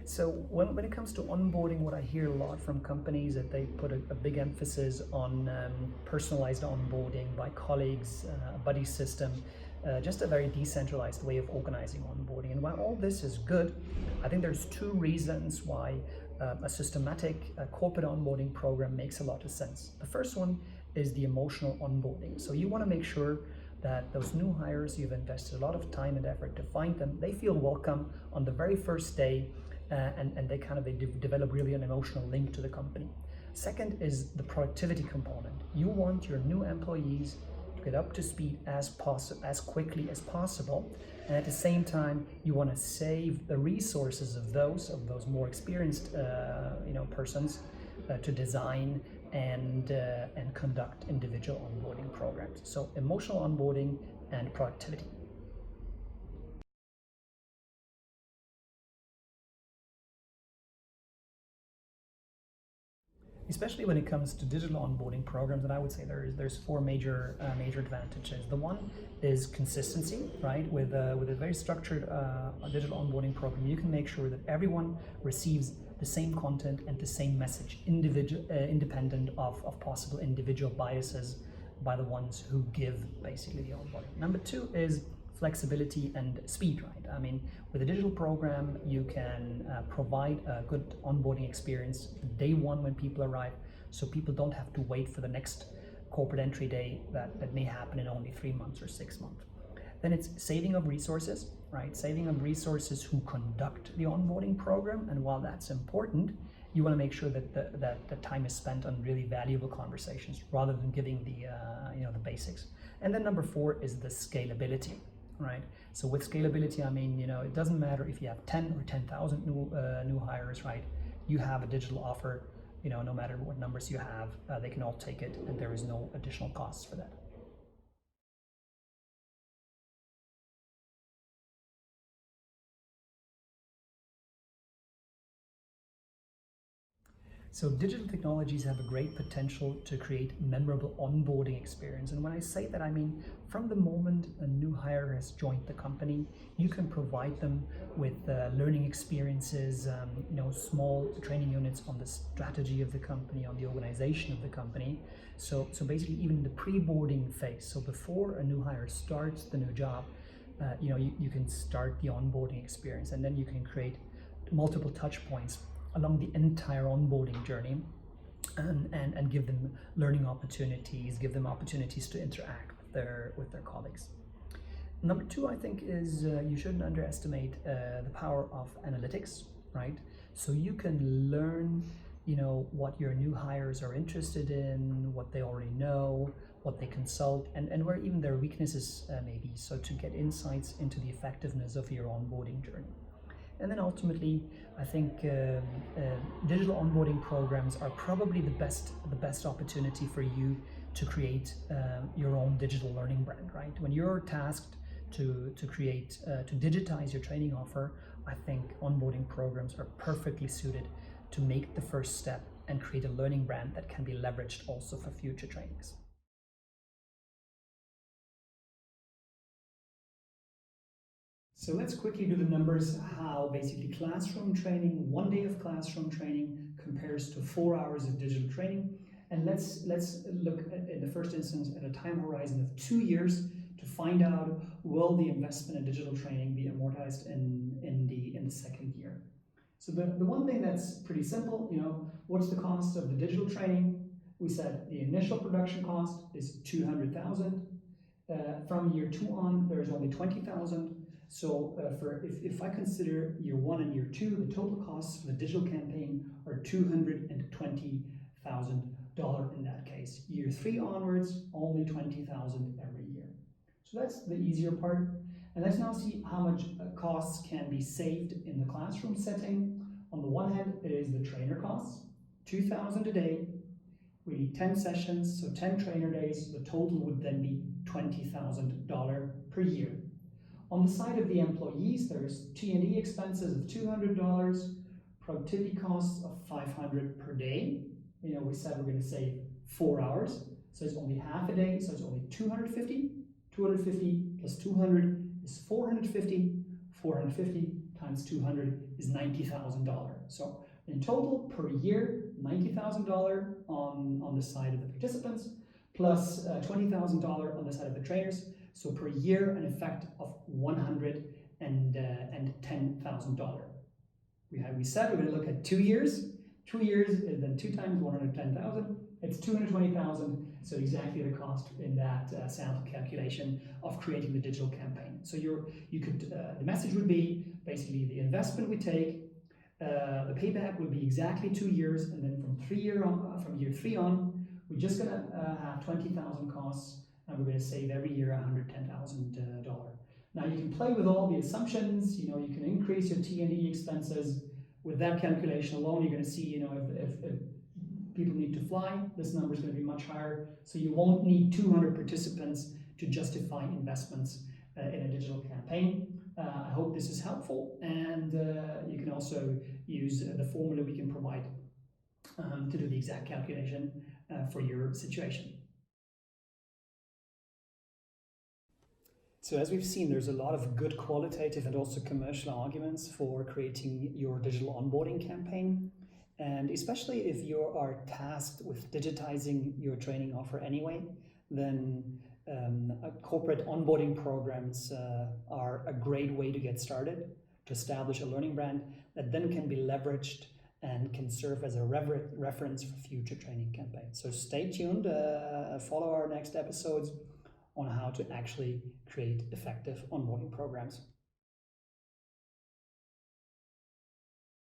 So when it comes to onboarding, what I hear a lot from companies that they put a big emphasis on personalized onboarding by colleagues, a buddy system, just a very decentralized way of organizing onboarding. And while all this is good, I think there's two reasons why a systematic corporate onboarding program makes a lot of sense. The first one is the emotional onboarding. So you want to make sure that those new hires, you've invested a lot of time and effort to find them, they feel welcome on the very first day, and they develop really an emotional link to the company. Second is the productivity component. You want your new employees to get up to speed as quickly as possible, and at the same time you want to save the resources of those more experienced persons to design and conduct individual onboarding programs. So emotional onboarding and productivity. Especially when it comes to digital onboarding programs, and I would say there's four major advantages. The one is consistency, right? With a very structured digital onboarding program, you can make sure that everyone receives the same content and the same message, independent of possible individual biases by the ones who give basically the onboarding. Number two is flexibility and speed, right? I mean, with a digital program, you can provide a good onboarding experience day one when people arrive, so people don't have to wait for the next corporate entry day that may happen in only 3 months or 6 months. Then it's saving of resources, right? Saving of resources who conduct the onboarding program, and while that's important, you want to make sure that the time is spent on really valuable conversations rather than giving the basics. And then number four is the scalability. Right. So with scalability, I mean, it doesn't matter if you have 10 or 10,000 new hires, right? You have a digital offer, no matter what numbers you have, they can all take it, and there is no additional costs for that. So digital technologies have a great potential to create memorable onboarding experience. And when I say that, I mean, from the moment a new hire has joined the company, you can provide them with learning experiences, small training units on the strategy of the company, on the organization of the company. So basically even the pre-boarding phase, so before a new hire starts the new job, you can start the onboarding experience, and then you can create multiple touch points along the entire onboarding journey, and give them learning opportunities, give them opportunities to interact with their colleagues. Number two, I think, is you shouldn't underestimate the power of analytics, right? So you can learn, what your new hires are interested in, what they already know, what they consult, and where even their weaknesses may be, so to get insights into the effectiveness of your onboarding journey. And then ultimately, I think digital onboarding programs are probably the best opportunity for you to create your own digital learning brand, right? When you're tasked to digitize your training offer, I think onboarding programs are perfectly suited to make the first step and create a learning brand that can be leveraged also for future trainings. So let's quickly do the numbers, how basically classroom training, 1 day of classroom training compares to 4 hours of digital training. And let's look at, in the first instance, at a time horizon of 2 years to find out, will the investment in digital training be amortized in the second year. So the one thing that's pretty simple, what's the cost of the digital training? We said the initial production cost is 200,000. From year 2 on, there is only 20,000. So if I consider year 1 and year 2, the total costs for the digital campaign are $220,000 in that case. Year 3 onwards, only $20,000 every year. So that's the easier part. And let's now see how much costs can be saved in the classroom setting. On the one hand, it is the trainer costs, $2,000 a day. We need 10 sessions, so 10 trainer days. The total would then be $20,000 per year. On the side of the employees, there's T&E expenses of $200, productivity costs of $500 per day. We said we're going to save 4 hours, so it's only half a day, so it's only 250. 250 plus 200 is 450. 450 times 200 is $90,000. So in total per year, $90,000 on the side of the participants, plus $20,000 on the side of the trainers. So per year, an effect of $110,000. We said we're going to look at 2 years. 2 years is then 2 times 110,000. It's 220,000. So exactly the cost in that sample calculation of creating the digital campaign. So the message would be basically the investment we take, the payback will be exactly 2 years, and then from year 3 on, we're just going to have 20,000 costs, and we're going to save every year $110,000. Now you can play with all the assumptions. You can increase your T&E expenses with that calculation alone. You're going to see, if people need to fly, this number is going to be much higher. So you won't need 200 participants to justify investments in a digital campaign. I hope this is helpful, and you can also use the formula we can provide to do the exact calculation for your situation. So as we've seen, there's a lot of good qualitative and also commercial arguments for creating your digital onboarding campaign. And especially if you are tasked with digitizing your training offer anyway, then corporate onboarding programs are a great way to get started, to establish a learning brand that then can be leveraged and can serve as a reference for future training campaigns. So stay tuned, follow our next episodes on how to actually create effective onboarding programs.